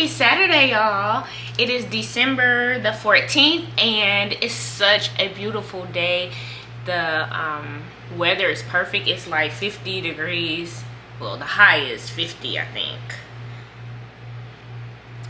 Happy Saturday, y'all. It is December the 14th and it's such a beautiful day. The weather is perfect. It's like 50 degrees. Well, the high is 50, I think.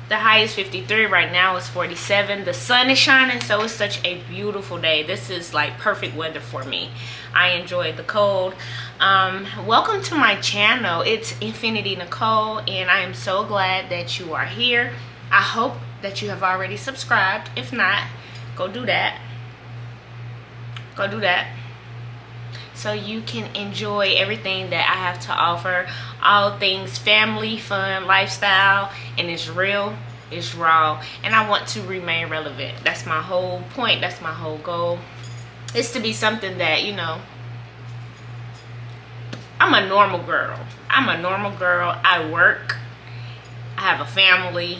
The high is 53. Right now it's 47. The sun is shining, so it's such a beautiful day. This is like perfect weather for me. I enjoy the cold. Welcome to my channel. It's InfinityNacole, and I am so glad that you are here. I hope that you have already subscribed. If not, go do that. Go do that, so you can enjoy everything that I have to offer. All things family, fun, lifestyle, and it's real, it's raw, and I want to remain relevant. That's my whole point. That's my whole goal. It's to be something that, you know, I'm a normal girl. I'm a normal girl. I work. I have a family.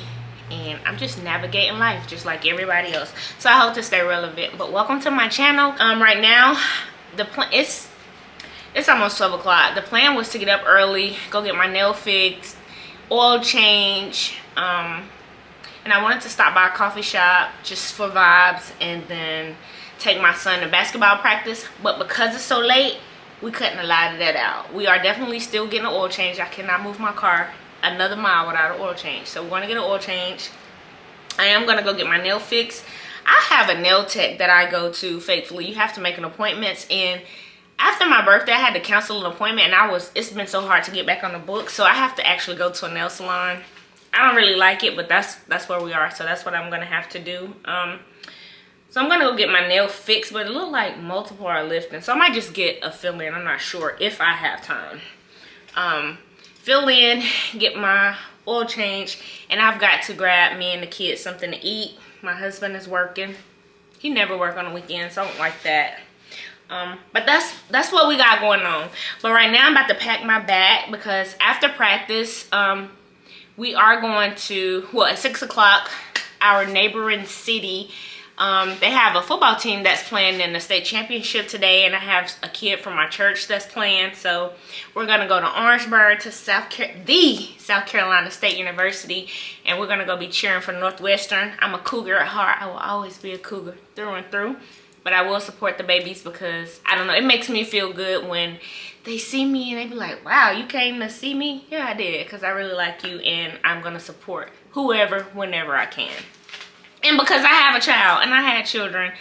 And I'm just navigating life just like everybody else. So I hope to stay relevant. But welcome to my channel. Right now, the plan it's almost 12 o'clock. The plan was to get up early, go get my nail fixed, oil change, and I wanted to stop by a coffee shop just for vibes and then take my son to basketball practice. But because it's so late, we couldn't allow that out. We are definitely still getting an oil change. I cannot move my car another mile without an oil change, so we're going to get an oil change. I am going to go get my nail fixed. I have a nail tech that I go to faithfully. You have to make an appointment, and after my birthday I had to cancel an appointment, and it's been so hard to get back on the book, so I have to actually go to a nail salon. I don't really like it, but that's where we are, so that's what I'm going to have to do. So I'm going to go get my nail fixed, but it looked like multiple are lifting, so I might just get a fill-in. I'm not sure if I have time. Fill in, get my oil change, and I've got to grab me and the kids something to eat. My husband is working. He never works on the weekends, so I don't like that. But that's what we got going on. But right now I'm about to pack my bag because after practice, we are going to, well, at 6 o'clock, our neighboring city, they have a football team that's playing in the state championship today, and I have a kid from my church that's playing, so we're gonna go to Orangeburg to South Carolina State University, and we're gonna go be cheering for Northwestern. I'm a Cougar at heart. I will always be a Cougar through and through, but I will support the babies because I don't know, it makes me feel good when they see me and they be like, wow, you came to see me? Yeah, I did, because I really like you, and I'm gonna support whoever whenever I can. And because I have a child and I had children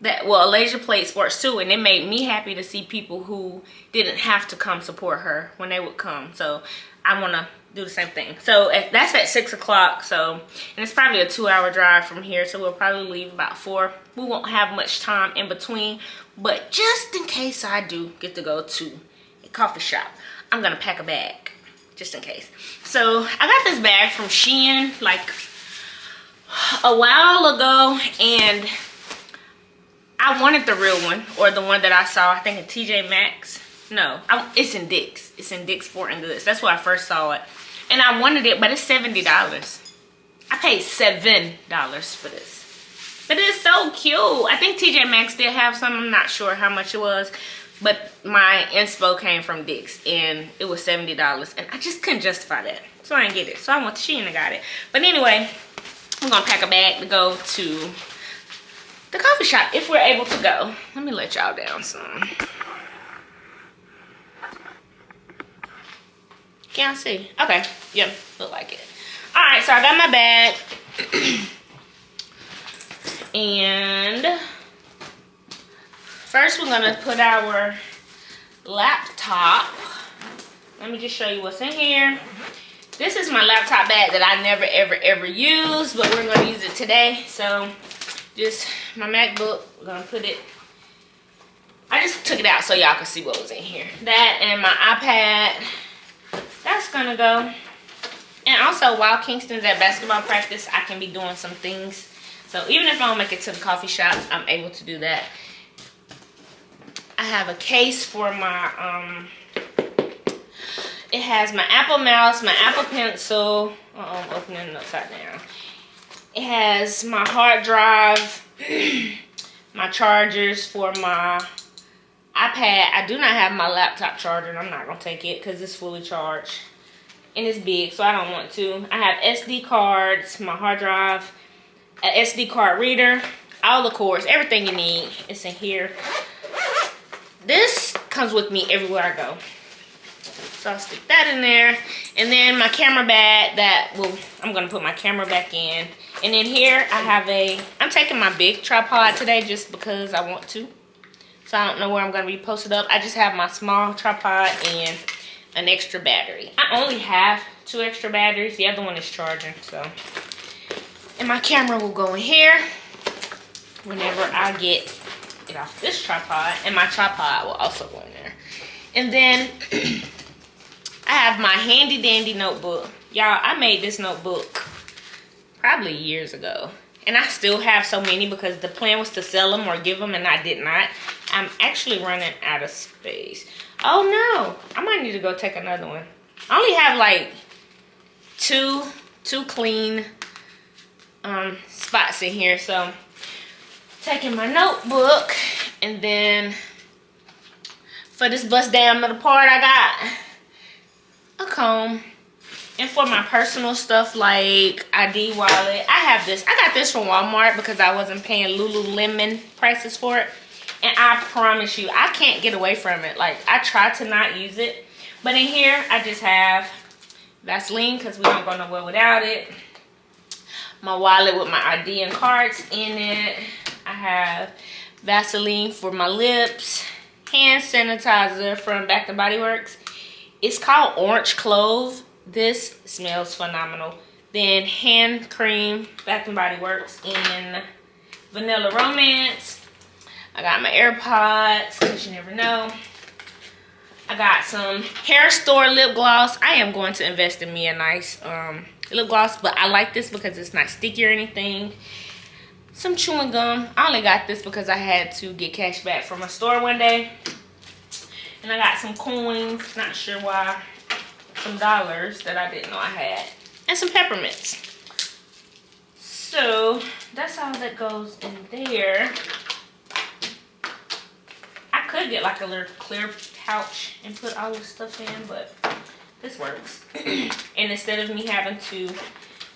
that, well, Alasia played sports too, and it made me happy to see people who didn't have to come support her when they would come. So I want to do the same thing. So that's at 6 o'clock. So, and it's probably a 2-hour drive from here. So we'll probably leave about 4. We won't have much time in between, but just in case I do get to go to a coffee shop, I'm going to pack a bag just in case. So I got this bag from Shein, like a while ago, and I wanted the real one, or the one that I saw, I think in TJ Maxx. No, it's in Dick's. It's in Dick's Sporting Goods. That's where I first saw it, and I wanted it, but it's $70. I paid $7 for this, but it's so cute. I think TJ Maxx did have some. I'm not sure how much it was, but my inspo came from Dick's, and it was $70, and I just couldn't justify that, so I didn't get it. So I went to Shein and got it. But anyway, I'm gonna pack a bag to go to the coffee shop if we're able to go. Let me let y'all down some. Can I see? Okay, yep, look like it. All right, so I got my bag. And first we're gonna put our laptop. Let me just show you what's in here. This is my laptop bag that I never, ever use, but we're going to use it today. So, just my MacBook, we're going to put it, I just took it out so y'all can see what was in here. That and my iPad, that's going to go. And also, while Kingston's at basketball practice, I can be doing some things. So, even if I don't make it to the coffee shop, I'm able to do that. I have a case for my, it has my Apple mouse, my Apple pencil. I'm opening it upside down. It has my hard drive, my chargers for my iPad. I do not have my laptop charger, and I'm not going to take it because it's fully charged. and it's big, so I don't want to. I have SD cards, my hard drive, an SD card reader, all the cords, everything you need is in here. This comes with me everywhere I go. So I'll stick that in there. And then my camera bag I'm gonna put my camera back in. And then here I have I'm taking my big tripod today just because I want to. So I don't know where I'm gonna be posted up. I just have my small tripod and an extra battery. I only have 2 extra batteries. The other one is charging, so. And my camera will go in here whenever I get it off this tripod, and my tripod will also go in there. And then I have my handy dandy notebook. Y'all, I made this notebook probably years ago, and I still have so many because the plan was to sell them or give them, and I did not. I'm actually running out of space. Oh no, I might need to go take another one. I only have like two clean spots in here, so taking my notebook. And then for this bust down middle part, I got a comb. And for my personal stuff like ID wallet, I have this. I got this from Walmart because I wasn't paying Lululemon prices for it. And I promise you, I can't get away from it. Like, I try to not use it. But in here, I just have Vaseline because we don't go nowhere without it. My wallet with my ID and cards in it. I have Vaseline for my lips. Hand sanitizer from Bath and Body Works. It's called Orange Clove. This smells phenomenal. Then hand cream, Bath and Body Works in Vanilla Romance. I got my AirPods, because you never know. I got some hair store lip gloss. I am going to invest in me a nice lip gloss, but I like this because it's not sticky or anything. Some chewing gum. I only got this because I had to get cash back from a store one day. And I got some coins, not sure why. Some dollars that I didn't know I had. And some peppermints. So, that's all that goes in there. I could get like a little clear pouch and put all this stuff in, but this works. And instead of me having to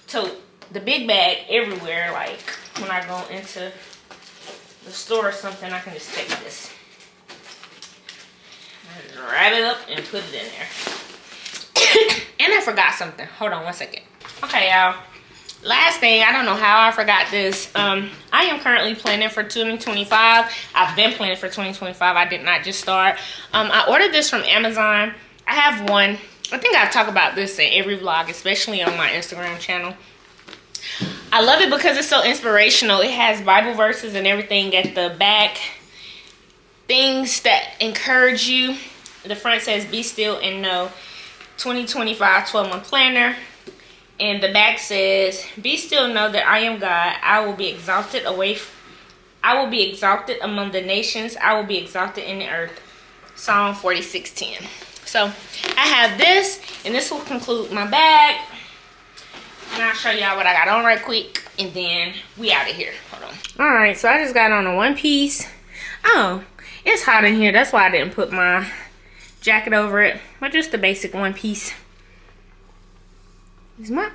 tote the big bag everywhere, like when I go into the store or something, I can just take this. And just wrap it up and put it in there. And I forgot something. Hold on one second. Okay, y'all. Last thing, I don't know how I forgot this. I am currently planning for 2025. I've been planning for 2025. I did not just start. I ordered this from Amazon. I have one. I think I talk about this in every vlog, especially on my Instagram channel. I love it because it's so inspirational. It has Bible verses and everything at the back. Things that encourage you. The front says, "Be still and know." 2025 12-month planner. And the back says, "Be still, know that I am God. I will be exalted among the nations. I will be exalted in the earth." Psalm 46:10. So I have this, and this will conclude my bag. And I'll show y'all what I got on right quick, and then we out of here. Hold on. All right, so I just got on a one piece. Oh, it's hot in here. That's why I didn't put my jacket over it, but just the basic one piece. Is my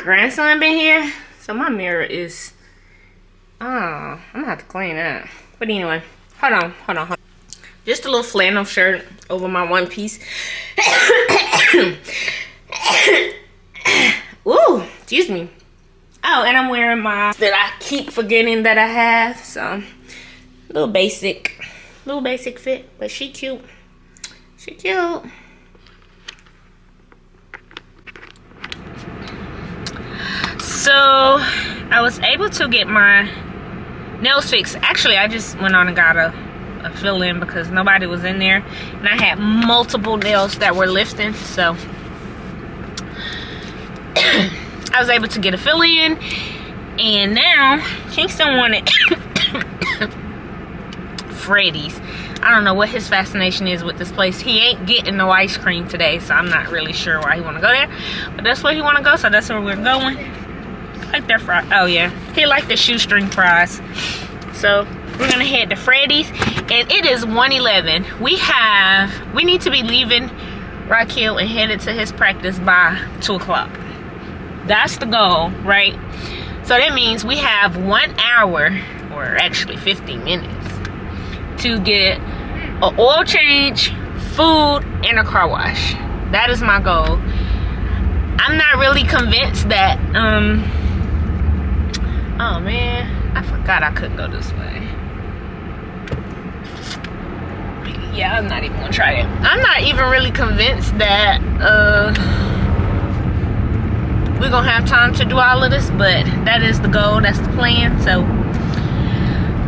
grandson been here, so my mirror is, I'm gonna have to clean that. But anyway, hold on. Just a little flannel shirt over my one piece. Ooh, excuse me. Oh, and I'm wearing my that I keep forgetting that I have. So little basic fit, but she cute. She cute. So I was able to get my nails fixed. Actually, I just went on and got a fill-in because nobody was in there, and I had multiple nails that were lifting, so I was able to get a fill-in. And now Kingston wanted Freddy's. I don't know what his fascination is with this place. He ain't getting no ice cream today, so I'm not really sure why he want to go there, but that's where he want to go, so that's where we're going. Like their fries. Oh yeah, he liked the shoestring fries. So we're gonna head to Freddy's, and it is 1:11. We need to be leaving Raquel and headed to his practice by 2 o'clock. That's the goal, right? So that means we have 1 hour, or actually 15 minutes, to get an oil change, food, and a car wash. That is my goal. I'm not really convinced that, oh man, I forgot I couldn't go this way. Yeah, I'm not even gonna try it. I'm not even really convinced that, we're gonna have time to do all of this, but that is the goal, that's the plan. So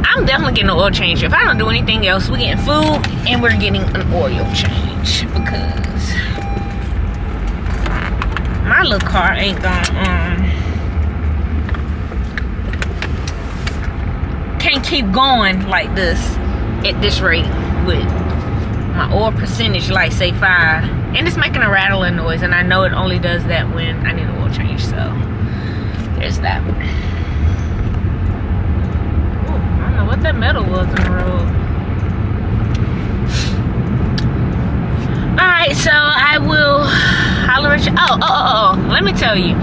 I'm definitely getting an oil change. If I don't do anything else, we're getting food and we're getting an oil change, because my little car ain't gonna can't keep going like this at this rate with my oil percentage, like say 5, and it's making a rattling noise, and I know it only does that when I need an oil change. So there's that. Ooh, I don't know what that metal was in the road. Alright, so I will holler at you. Oh, let me tell you,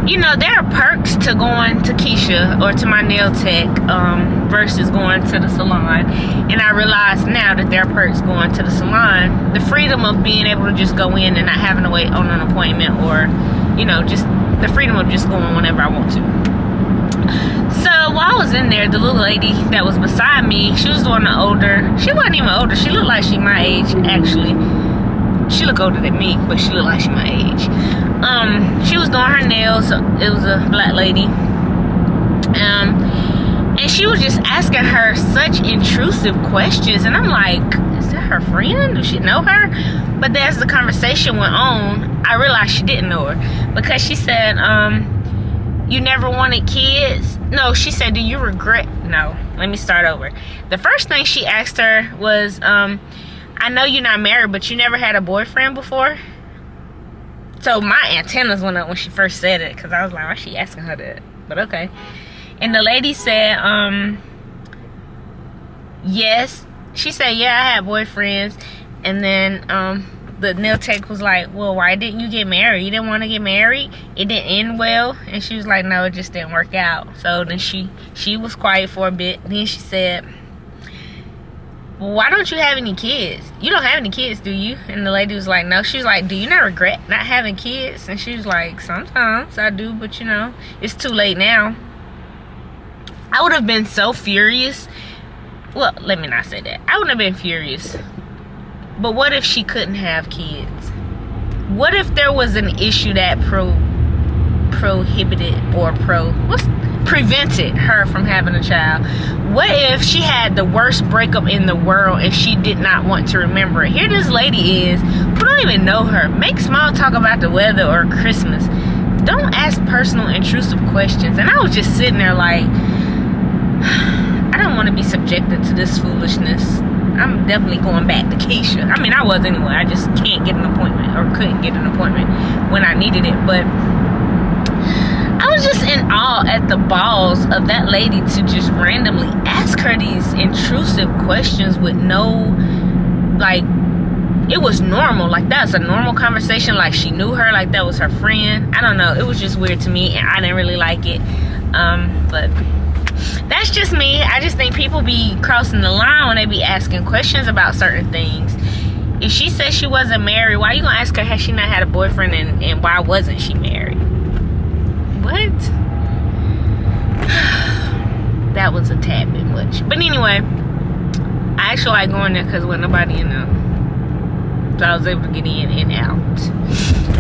you know, there are perks to going to Keisha or to my nail tech versus going to the salon. And I realize now that there are perks going to the salon. The freedom of being able to just go in and not having to wait on an appointment, or, you know, just the freedom of just going whenever I want to. So while I was in there, the little lady that was beside me, she was doing the older, she wasn't even older, she looked like she my age actually. She looked older than me, but she looked like she my age. She was doing her nails. It was a black lady. And she was just asking her such intrusive questions. And I'm like, is that her friend? Does she know her? But then as the conversation went on, I realized she didn't know her. Because she said, you never wanted kids? No, she said, do you regret? No, let me start over. The first thing she asked her was, I know you're not married, but you never had a boyfriend before? So my antennas went up when she first said it, because I was like, why is she asking her that? But okay. And the lady said, yes. She said, yeah, I had boyfriends. And then the nail tech was like, well, why didn't you get married? You didn't want to get married? It didn't end well? And she was like, no, it just didn't work out. So then she was quiet for a bit. Then she said, well, why don't you have any kids? You don't have any kids, do you? And the lady was like, no. She was like, do you not regret not having kids? And she was like, sometimes I do, but you know, it's too late now. I would have been so furious. Well, let me not say that. I would have been furious. But what if she couldn't have kids? What if there was an issue that prohibited or prevented her from having a child? What if she had the worst breakup in the world and she did not want to remember it? Here this lady is, who don't even know her, make small talk about the weather or Christmas. Don't ask personal intrusive questions. And I was just sitting there like, I don't want to be subjected to this foolishness. I'm definitely going back to Keisha. I mean, I was anyway. I just can't get an appointment, or couldn't get an appointment when I needed it. But I was just in awe at the balls of that lady to just randomly ask her these intrusive questions with no, like, it was normal. Like, that's a normal conversation. Like, she knew her, like that was her friend. I don't know. It was just weird to me, and I didn't really like it. But that's just me. I just think people be crossing the line when they be asking questions about certain things. If she said she wasn't married, why you gonna ask her has she not had a boyfriend, and why wasn't she married? What? That was a tad bit much. But anyway, I actually like going there because with nobody in there, so I was able to get in and out.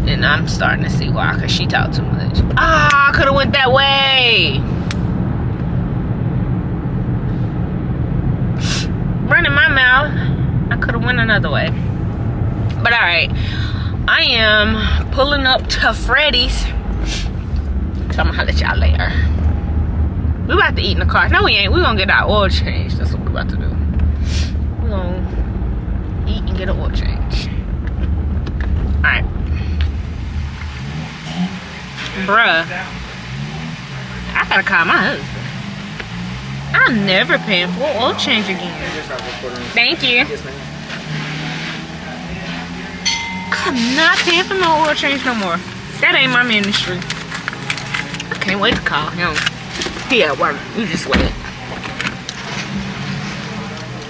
And I'm starting to see why, because she talked too much. Ah, I could have went that way. Running my mouth, I could have went another way. But alright, I am pulling up to Freddy's, so I'm gonna holler at y'all later. We about to eat in the car. No, we ain't. We gonna get our oil change. That's what we about to do. We gonna eat and get an oil change. Alright, bruh, I gotta call my husband. I'm never paying for oil change again. Thank you. I'm not paying for no oil change no more. That ain't my ministry. I can't wait to call him. He at work. You just wait.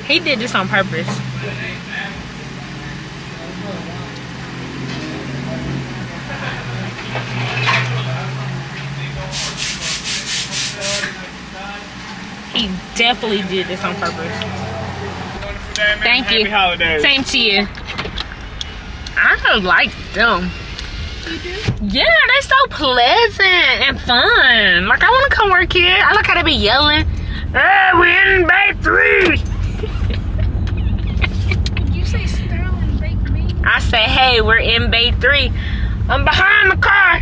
He did this on purpose. He definitely did this on purpose. Thank you. Happy holidays. Same to you. I don't like them. You do? Yeah, they're so pleasant and fun. Like, I want to come work here. I like how they be yelling. Hey, we're in Bay 3. Did you say Sterling baked me? I say, hey, we're in Bay 3. I'm behind the car.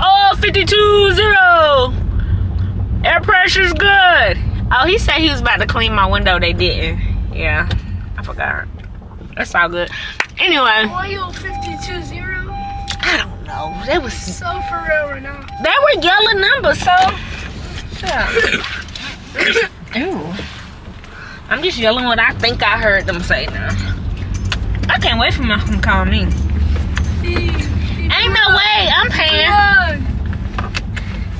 Oh, 52-0. Air pressure's good. Oh, he said he was about to clean my window. They didn't. Yeah, I forgot. That's all good. Anyway. Oil 52-0? I don't know. They was So for real or not? They were yelling numbers, so yeah. Ew. I'm just yelling what I think I heard them say now. I can't wait for them to call me. Ain't no way I'm paying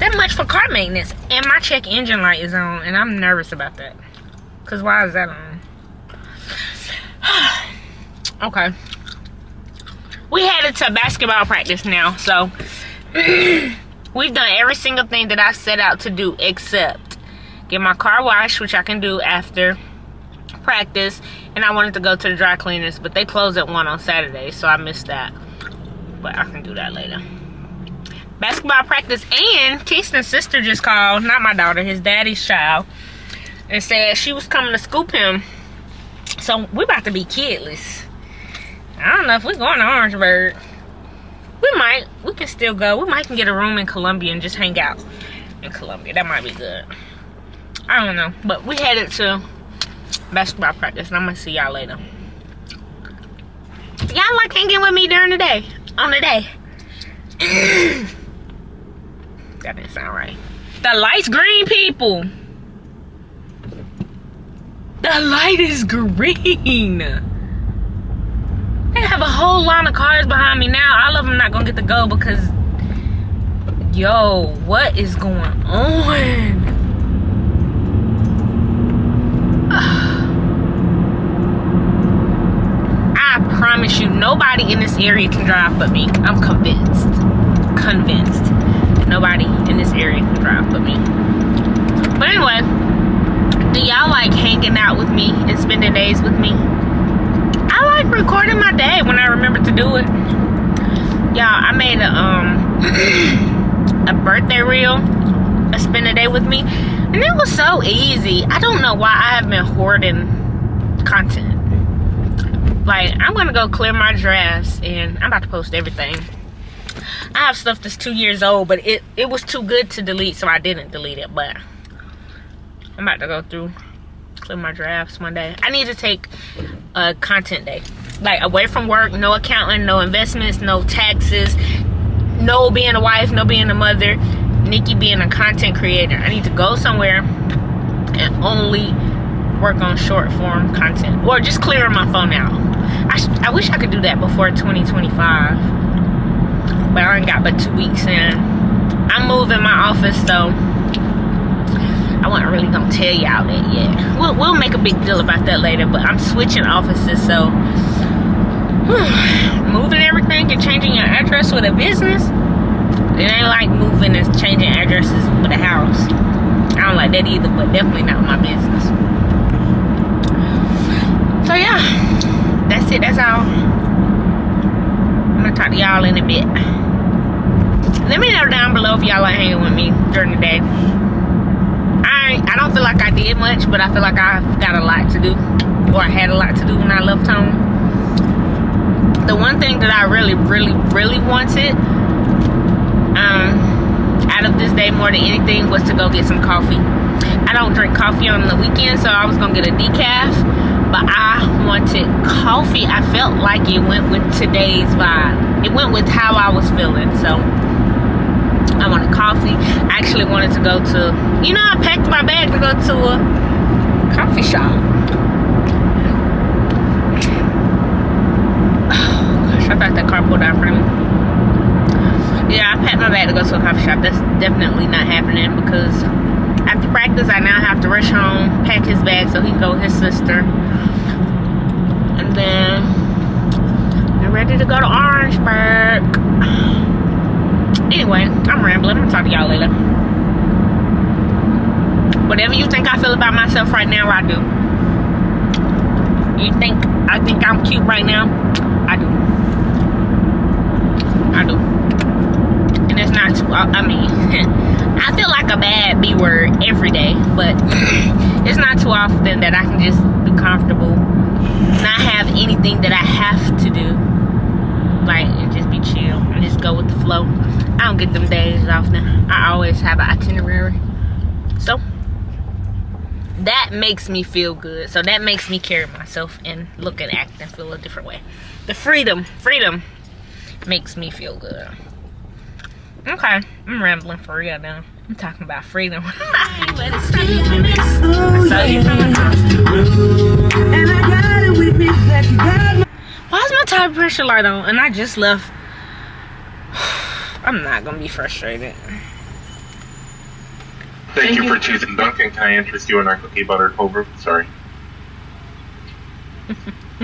that much for car maintenance. And my check engine light is on, and I'm nervous about that. Cause why is that on? Okay. We headed to basketball practice now, so we've done every single thing that I set out to do except get my car washed, which I can do after practice, and I wanted to go to the dry cleaners, but they close at 1 on Saturday, so I missed that. But I can do that later. Basketball practice, and Kingston's sister just called, not my daughter, his daddy's child, and said she was coming to scoop him. So we about to be kidless. I don't know if we're going to Orangeburg. We can still go. We might can get a room in Columbia and just hang out in Columbia. That might be good. I don't know. But we headed to basketball practice, and I'm going to see y'all later. Y'all like hanging with me during the day. On the day. That didn't sound right. The light's green, people. The light is green. They have a whole line of cars behind me now. All of them not gonna get to go because, yo, what is going on? I promise you, nobody in this area can drive but me. I'm convinced. Nobody in this area can drive but me. But anyway, do y'all like hanging out with me and spending days with me? I like recording my day when I remember to do it. Y'all, I made a birthday reel, a spend a day with me, and it was so easy. I don't know why I have been hoarding content. Like, I'm gonna go clear my drafts, and I'm about to post everything. I have stuff that's 2 years old, but it was too good to delete, so I didn't delete it. But I'm about to go through, clear my drafts one day. I need to take a content day, like away from work, no accounting, no investments, no taxes, no being a wife, no being a mother, Nikki being a content creator. I need to go somewhere and only work on short form content, or just clear my phone out. I wish I could do that before 2025, but I ain't got but 2 weeks in. I'm moving my office, so I wasn't really gonna tell y'all that yet. We'll make a big deal about that later, but I'm switching offices, so moving everything and changing your address with a business, it ain't like moving and changing addresses with a house. I don't like that either, but definitely not my business. So yeah, that's it. That's all. I'm gonna talk to y'all in a bit. Let me know down below if y'all like hanging with me during the day. I don't feel like I did much, but I feel like I've got a lot to do, or I had a lot to do when I left home. The one thing that I really wanted out of this day more than anything was to go get some coffee. I don't drink coffee on the weekend, so I was gonna get a decaf, but I wanted coffee. I felt like it went with today's vibe. It went with how I was feeling, so I wanted coffee. I actually wanted to go to, I packed my bag to go to a coffee shop. Oh, gosh. gosh, I thought that car pulled out in front of me. Yeah, I packed my bag to go to a coffee shop. That's definitely not happening because after practice, I now have to rush home, pack his bag so he can go with his sister. And then I'm ready to go to Orangeburg. Anyway, I'm rambling. I'm gonna talk to y'all later. Whatever you think I feel about myself right now, I do. I think I'm cute right now? I do. I do. And it's not too, I mean, I feel like a bad B word every day, but it's not too often that I can just be comfortable, not have anything that I have to do, like, and just be chill and just go with the flow. I don't get them days often. I always have an itinerary. So that makes me feel good. So that makes me carry myself and look and act and feel a different way. The freedom makes me feel good. Okay, I'm rambling for real now. I'm talking about freedom. Why is my tire pressure light on? And I just left. I'm not gonna be frustrated. Thank you for choosing Dunkin'. Can I interest you in our cookie butter cold brew? Sorry.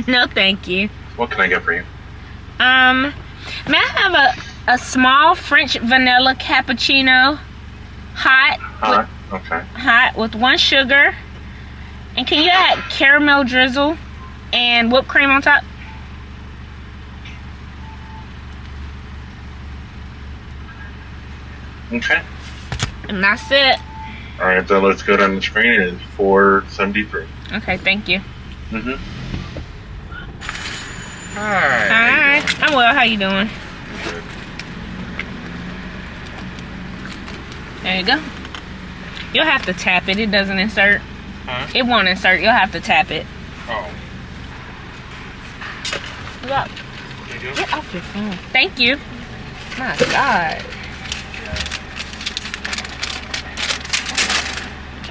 No, thank you. What can I get for you? May I have a small French vanilla cappuccino, hot. Okay. Hot with 1 sugar, and can you add caramel drizzle and whipped cream on top? Okay. And that's it. All right, so let's go down the screen. It is 473. Okay, thank you. Hi. Hi. I'm well. How you doing? Good. There you go. You'll have to tap it. It doesn't insert. Huh? It won't insert. You'll have to tap it. Oh. Look. There you go. Get off your phone. Thank you. My God.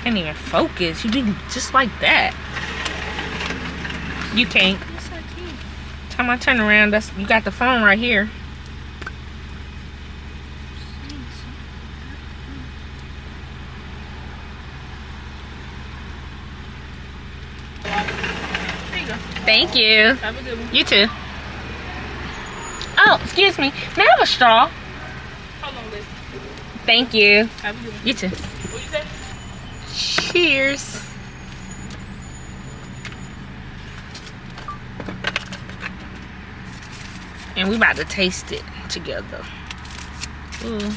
Can't even focus. You do just like that. You can't. Yes, I can. Time I turn around, you got the phone right here. There you go. Thank you. Have a good one. You too. Oh, excuse me. May I have a straw? Hold on, Liz. Thank you. Have a good one. You too. What you say? Cheers. And we about to taste it together. Ooh.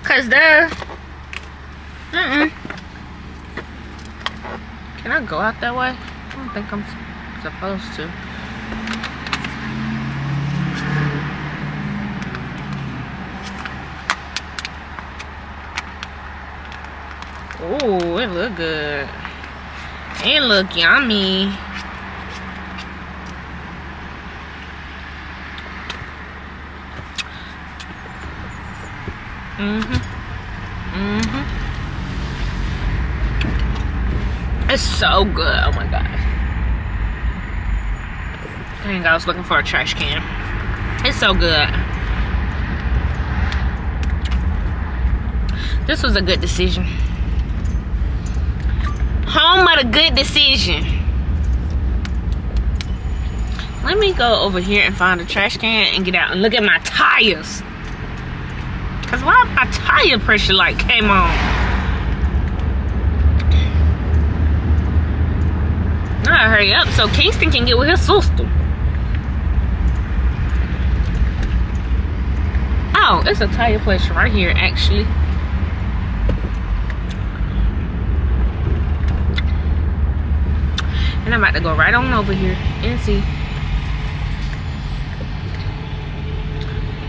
Cause Can I go out that way? I don't think I'm supposed to. Ooh, it look good. It look yummy. It's so good. Oh my gosh. Dang, I was looking for a trash can. It's so good. This was a good decision. Home of the good decision. Let me go over here and find a trash can and get out and look at my tires. Cause why my tire pressure light came on? I gotta hurry up so Kingston can get with his sister. Oh, it's a tire pressure right here actually. And I'm about to go right on over here and see.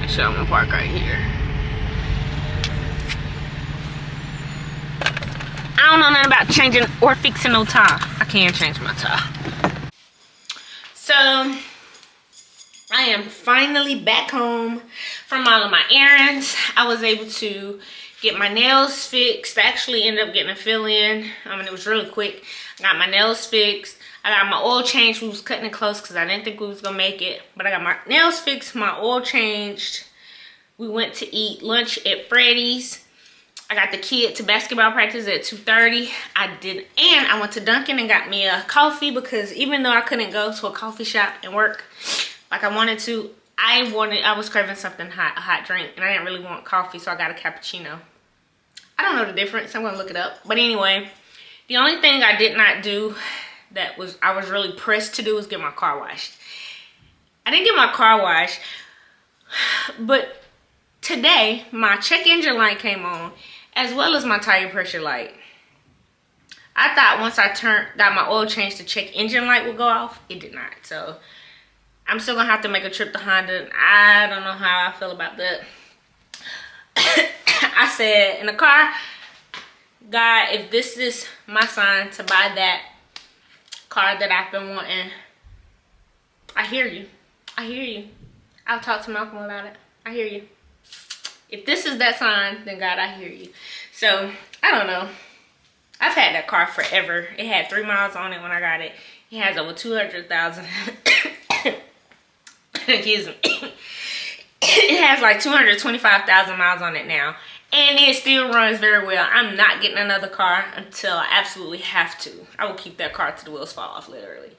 So I'm gonna park right here. I don't know nothing about changing or fixing no tire. I can't change my tire. So I am finally back home from all of my errands. I was able to get my nails fixed. I actually ended up getting a fill-in. I mean, it was really quick. I got my nails fixed. I got my oil changed. We was cutting it close because I didn't think we was gonna make it. But I got my nails fixed, my oil changed. We went to eat lunch at Freddy's. I got the kid to basketball practice at 2:30. And I went to Dunkin' and got me a coffee because even though I couldn't go to a coffee shop and work like I wanted to, I was craving something hot, a hot drink, and I didn't really want coffee, so I got a cappuccino. I don't know the difference. I'm gonna look it up. But anyway, the only thing I did not do that I was really pressed to do was get my car washed. I didn't get my car washed, but today my check engine light came on, as well as my tire pressure light. I thought once I got my oil changed, the check engine light would go off. It did not. So I'm still gonna have to make a trip to Honda. I don't know how I feel about that. I said in the car, God, if this is my sign to buy that car that I've been wanting, I hear you. I hear you. I'll talk to Malcolm about it. I hear you. If this is that sign, then God, I hear you. So, I don't know. I've had that car forever. It had 3 miles on it when I got it. It has over 200,000. Excuse me. It has like 225,000 miles on it now. And it still runs very well. I'm not getting another car until I absolutely have to. I will keep that car till the wheels fall off, literally.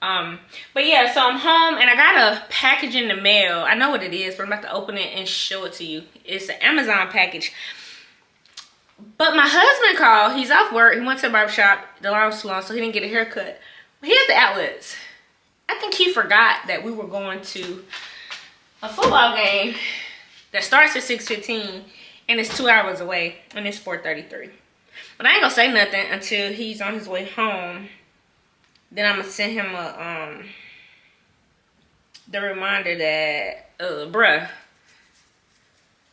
But yeah, so I'm home and I got a package in the mail. I know what it is, but I'm about to open it and show it to you. It's an Amazon package. But my husband called. He's off work. He went to the barbershop. The line was too long, so he didn't get a haircut. But he had the outlets. I think he forgot that we were going to a football game that starts at 6:15 and it's 2 hours away, and it's 4:33. But I ain't gonna say nothing until he's on his way home. Then I'm gonna send him the reminder that, bruh,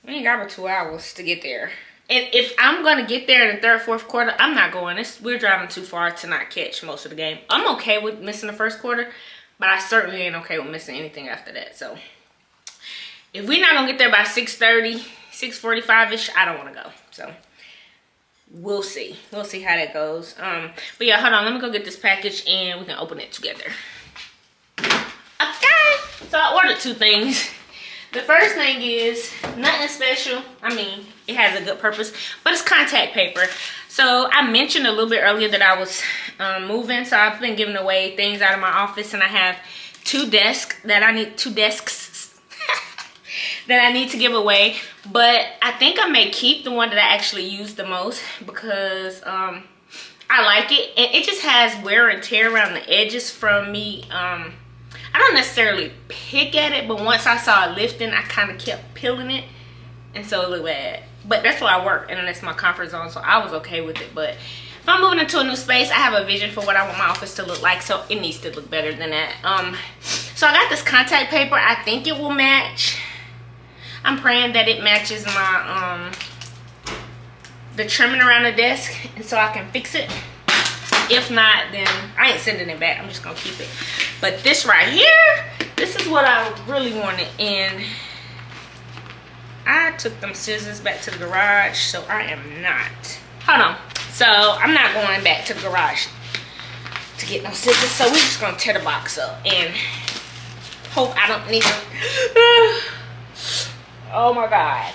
we ain't got but 2 hours to get there. And if I'm gonna get there in the third, fourth quarter, I'm not going. We're driving too far to not catch most of the game. I'm okay with missing the first quarter, but I certainly ain't okay with missing anything after that. So if we're not gonna get there by 6:30, 6:45-ish, I don't wanna go. So we'll see. We'll see how that goes. But yeah, hold on. Let me go get this package and we can open it together. Okay. So I ordered 2 things. The first thing is nothing special. I mean, it has a good purpose, but it's contact paper. So I mentioned a little bit earlier that I was moving. So I've been giving away things out of my office, and I have 2 desks that I need that I need to give away. But I think I may keep the one that I actually use the most because I like it. And it just has wear and tear around the edges from me. I don't necessarily pick at it, but once I saw it lifting, I kind of kept peeling it, and so it looked bad. But that's where I work, and that's my comfort zone, so I was okay with it. But if I'm moving into a new space, I have a vision for what I want my office to look like, so it needs to look better than that. So I got this contact paper. I think it will match. I'm praying that it matches my the trimming around the desk, and so I can fix it. If not, then I ain't sending it back. I'm just gonna keep it. But this right here, this is what I really wanted, and I took them scissors back to the garage, so I am not. Hold on. So I'm not going back to the garage to get no scissors. So we're just gonna tear the box up and hope I don't need them. Oh my God.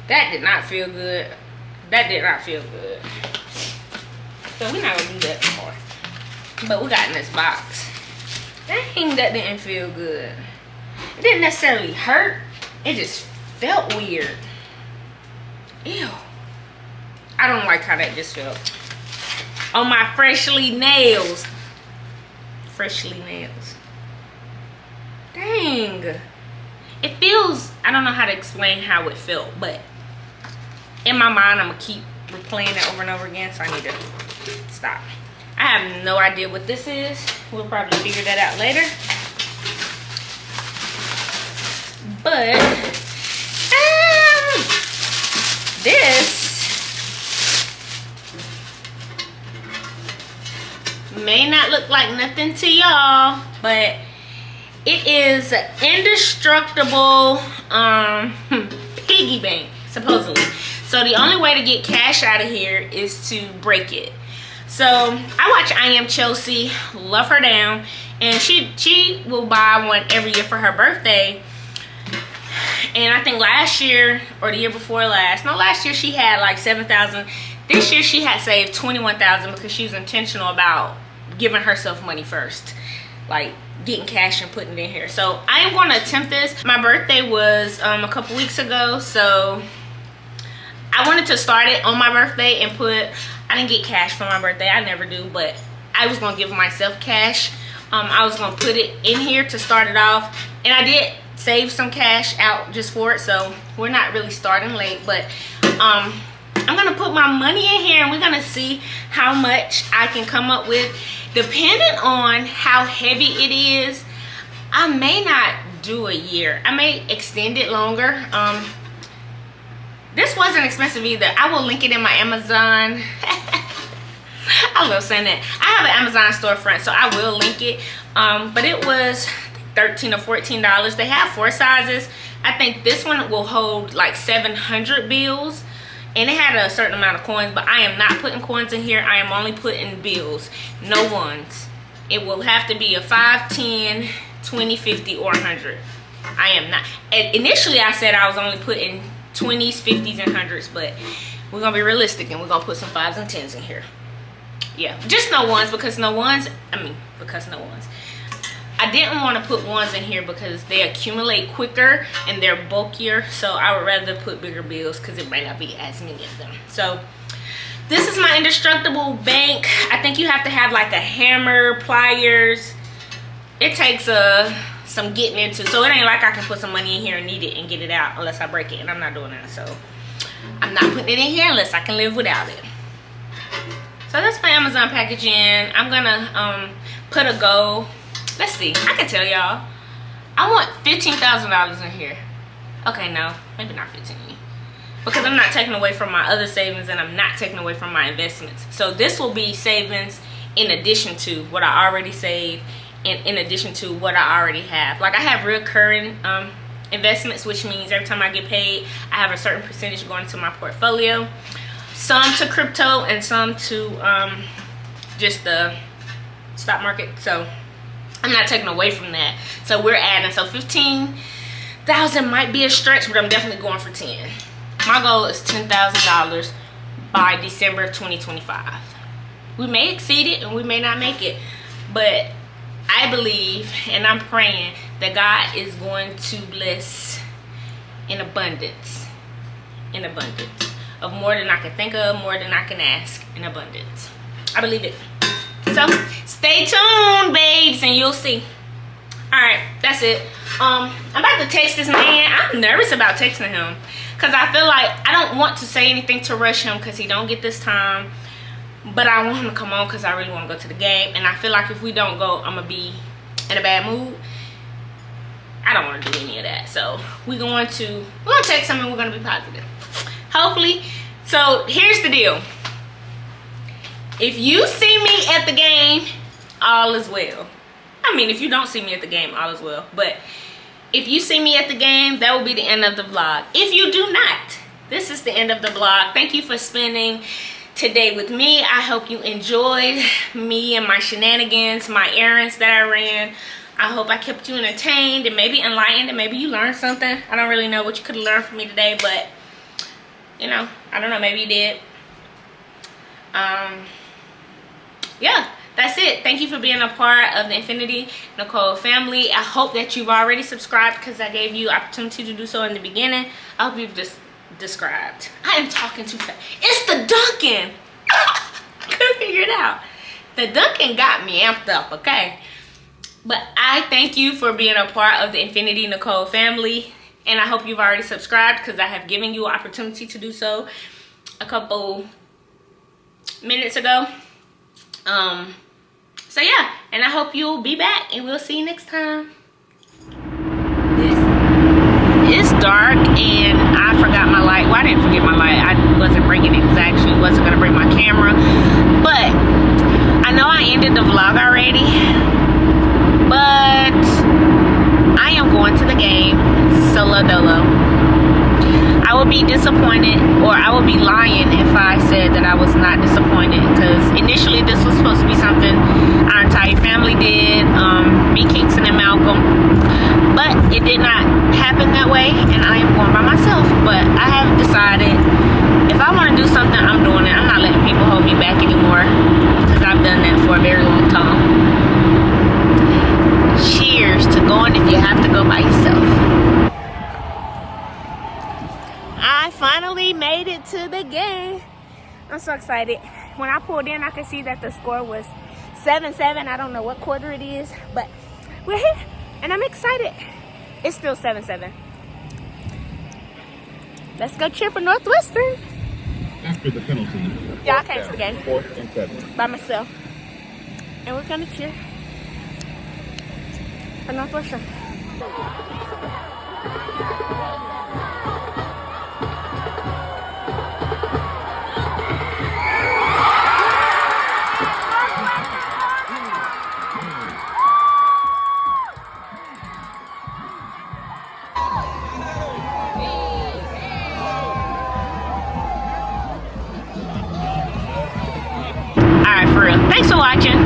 That did not feel good. That did not feel good. So we're not gonna do that anymore. But we got in this box. Dang, that didn't feel good. It didn't necessarily hurt. It just felt weird. Ew. I don't like how that just felt. On my freshly nails. Freshly nails. Dang. It feels, I don't know how to explain how it felt, but in my mind, I'm gonna keep replaying it over and over again, so I need to stop. I have no idea what this is. We'll probably figure that out later. But this may not look like nothing to y'all, but it is an indestructible piggy bank, supposedly. So the only way to get cash out of here is to break it. So I watch I Am Chelsea, love her down, and she will buy one every year for her birthday. And I think last year or the year before last year she had like $7,000. This year she had saved $21,000 because she was intentional about giving herself money first, like getting cash and putting it in here. So I am going to attempt this. My birthday was a couple weeks ago, so I wanted to start it on my birthday and I didn't get cash for my birthday, I never do, but I was going to give myself cash. I was going to put it in here to start it off, and I did save some cash out just for it, so we're not really starting late, but I'm going to put my money in here and we're going to see how much I can come up with. Depending on how heavy it is, I may not do a year. I may extend it longer. This wasn't expensive either. I will link it in my Amazon. I love saying that. I have an Amazon storefront, so I will link it. But it was $13 or $14. They have 4 sizes. I think this one will hold like 700 bills. And it had a certain amount of coins, but I am not putting coins in here. I am only putting bills, no ones. It will have to be a 5, 10, 20, 50, or 100. I am not. Initially, I said I was only putting 20s, 50s, and 100s, but we're going to be realistic and we're going to put some 5s and 10s in here. Yeah, just no ones because no ones. I didn't want to put ones in here because they accumulate quicker and they're bulkier, so I would rather put bigger bills because it might not be as many of them. So this is my indestructible bank. I think you have to have like a hammer, pliers. It takes some getting into, so it ain't like I can put some money in here and knead it and get it out unless I break it, and I'm not doing that. So I'm not putting it in here unless I can live without it. So that's my Amazon packaging. I'm gonna put a goal. Let's see, I can tell y'all. I want $15,000 in here. Okay, no, maybe not 15. Because I'm not taking away from my other savings and I'm not taking away from my investments. So this will be savings in addition to what I already saved and in addition to what I already have. Like I have recurring investments, which means every time I get paid, I have a certain percentage going to my portfolio. Some to crypto and some to just the stock market. So I'm not taking away from that. So we're adding. So 15,000 might be a stretch, but I'm definitely going for 10. My goal is $10,000 by December of 2025. We may exceed it and we may not make it, but I believe and I'm praying that God is going to bless in abundance. In abundance. Of more than I can think of, more than I can ask. In abundance. I believe it. So stay tuned, babes, and you'll see. Alright, that's it. I'm about to text this man. I'm nervous about texting him because I feel like I don't want to say anything to rush him because he don't get this time, but I want him to come on because I really want to go to the game, and I feel like if we don't go, I'm gonna be in a bad mood. I don't want to do any of that. So we're gonna text him and we're gonna be positive, hopefully. So here's the deal. If you see me at the game, all is well. I mean, if you don't see me at the game, all is well. But if you see me at the game, that will be the end of the vlog. If you do not, this is the end of the vlog. Thank you for spending today with me. I hope you enjoyed me and my shenanigans, my errands that I ran. I hope I kept you entertained and maybe enlightened and maybe you learned something. I don't really know what you could have learned from me today, but you know, I don't know, maybe you did. Yeah, that's it. Thank you for being a part of the InfinityNacole family. I hope that you've already subscribed because I gave you opportunity to do so in the beginning. I hope you've just described. I am talking too fast. It's the Dunkin'. I couldn't figure it out. The Dunkin' got me amped up, okay? But I thank you for being a part of the InfinityNacole family. And I hope you've already subscribed because I have given you an opportunity to do so a couple minutes ago. So yeah, and I hope you'll be back and we'll see you next time. It's dark and I forgot my light. Well, I didn't forget my light. I wasn't bringing it because I actually wasn't going to bring my camera. But I know I ended the vlog already. But I am going to the game solo dolo. I will would be disappointed, or I would be lying if I said that I was not disappointed, because initially this was supposed to be something our entire family did, me, Kingston, and Malcolm, but it did not happen that way, and I am going by myself. But I have decided if I want to do something, I'm doing it. I'm not letting people hold me back anymore, because I've done that for a very long time. Cheers to going if you have to go by yourself. I finally made it to the game. I'm so excited. When I pulled in, I could see that the score was 7-7. I don't know what quarter it is, but we're here, and I'm excited. It's still 7-7. Let's go cheer for Northwestern. After the penalty. Yeah, I came to the game 4th and 7. by myself, and we're gonna cheer for Northwestern. Alright, for real. Thanks for watching.